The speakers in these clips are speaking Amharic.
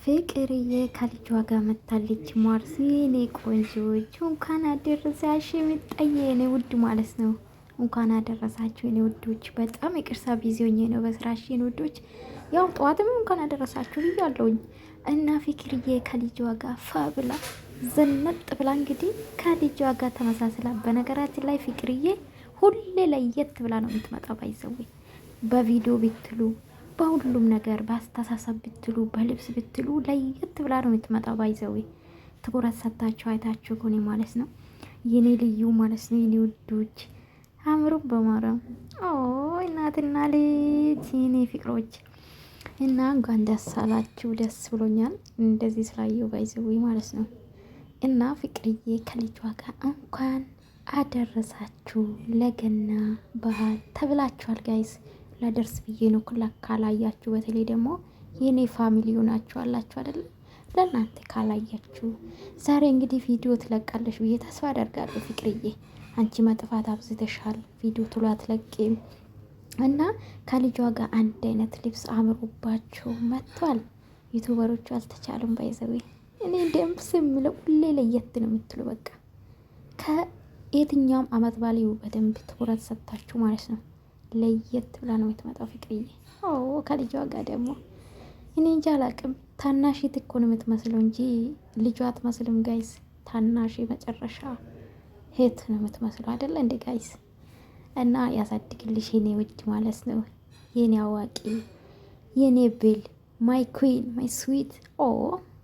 ፍቅርዬ ከልጇ ጋር መታለች። ማርሲ የኔ ቆንጆች እንኳን አደረሳሽ። የምጣዬ የኔ ውድ ማለት ነው። እንኳን አደረሳችሁ የኔ ውዶች። በጣም ይቅርታ ቢዚ ሆኜ ነው በስራሽ የኔ ውዶች። ያው ጠዋትም እንኳን አደረሳችሁ ብያለሁኝ እና ፍቅርዬ ከልጇ ጋር ፋ ብላ ዘነጥ ብላ እንግዲህ ከልጇ ጋር ተመሳስላ። በነገራችን ላይ ፍቅርዬ ሁሌ ለየት ብላ ነው የምትመጣ። ባይዘዌ በቪዲዮ ብትሉ በሁሉም ነገር በአስተሳሰብ ብትሉ በልብስ ብትሉ ለየት ብላ ነው የምትመጣው። ባይዘዌ ትኩረት ሰታችሁ አይታችሁ ኮኔ ማለት ነው የኔ ልዩ ማለት ነው የኔ ውዶች። አምሩ በማረም እናትና ልጅ የኔ ፍቅሮች እና እንኳን ደስ አላችሁ። ደስ ብሎኛል እንደዚህ ስላየው ባይዘዌ ማለት ነው። እና ፍቅርዬ ከልጇ ጋር እንኳን አደረሳችሁ ለገና ባህል ተብላችኋል ጋይስ። ለደርስ ብዬ ነው ኩላ ካላያችሁ፣ በተለይ ደግሞ የኔ ፋሚሊ ሆናችሁ አላችሁ አይደል? ለእናንተ ካላያችሁ ዛሬ እንግዲህ ቪዲዮ ትለቃለሽ ብዬ ተስፋ አደርጋለሁ። ፍቅርዬ አንቺ መጥፋት አብዝተሻል፣ ቪዲዮ ቶሎ አትለቂም እና ከልጇ ጋር አንድ አይነት ልብስ አምሮባቸው መጥቷል። ዩቱበሮቹ አልተቻሉም። ባይዘዌ እኔ ደምስ የምለው ሁሌ ለየት ነው የምትሉ በቃ ከየትኛውም አመት ባሌው በደንብ ትኩረት ሰጥታችሁ ማለት ነው ለየት ብላ ነው የምትመጣው ፍቅርዬ። ከልጇ ጋር ደግሞ እኔ እንጃ አላቅም። ታናሽ እኮ ነው የምትመስለው እንጂ ልጇ አትመስልም ጋይስ። ታናሽ መጨረሻ ሄት ነው የምትመስለው አይደለ እንዴ ጋይስ? እና ያሳድግልሽ የኔ ውድ ማለት ነው የኔ አዋቂ የኔ ብል ማይ ኩዊን ማይ ስዊት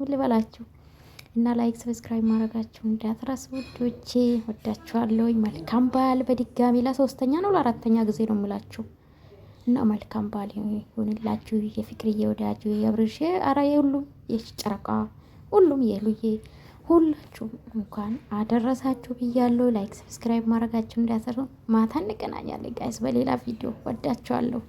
ልበላችሁ እና ላይክ ሰብስክራይብ ማድረጋችሁ እንዳትረሱ ውዶቼ። ወዳችኋለሁ። መልካም በዓል በድጋሚ ለሶስተኛ ነው ለአራተኛ ጊዜ ነው የምላችሁ እና መልካም በዓል ይሁንላችሁ። የፍቅርዬ ወዳጁ የብርሽ አራዬ ሁሉም የጨረቃ ሁሉም የሉዬ ሁላችሁ እንኳን አደረሳችሁ ብያለሁ። ላይክ ሰብስክራይብ ማድረጋችሁ እንዳትረሱ። ማታ እንገናኛለን ጋይስ በሌላ ቪዲዮ። ወዳችኋለሁ።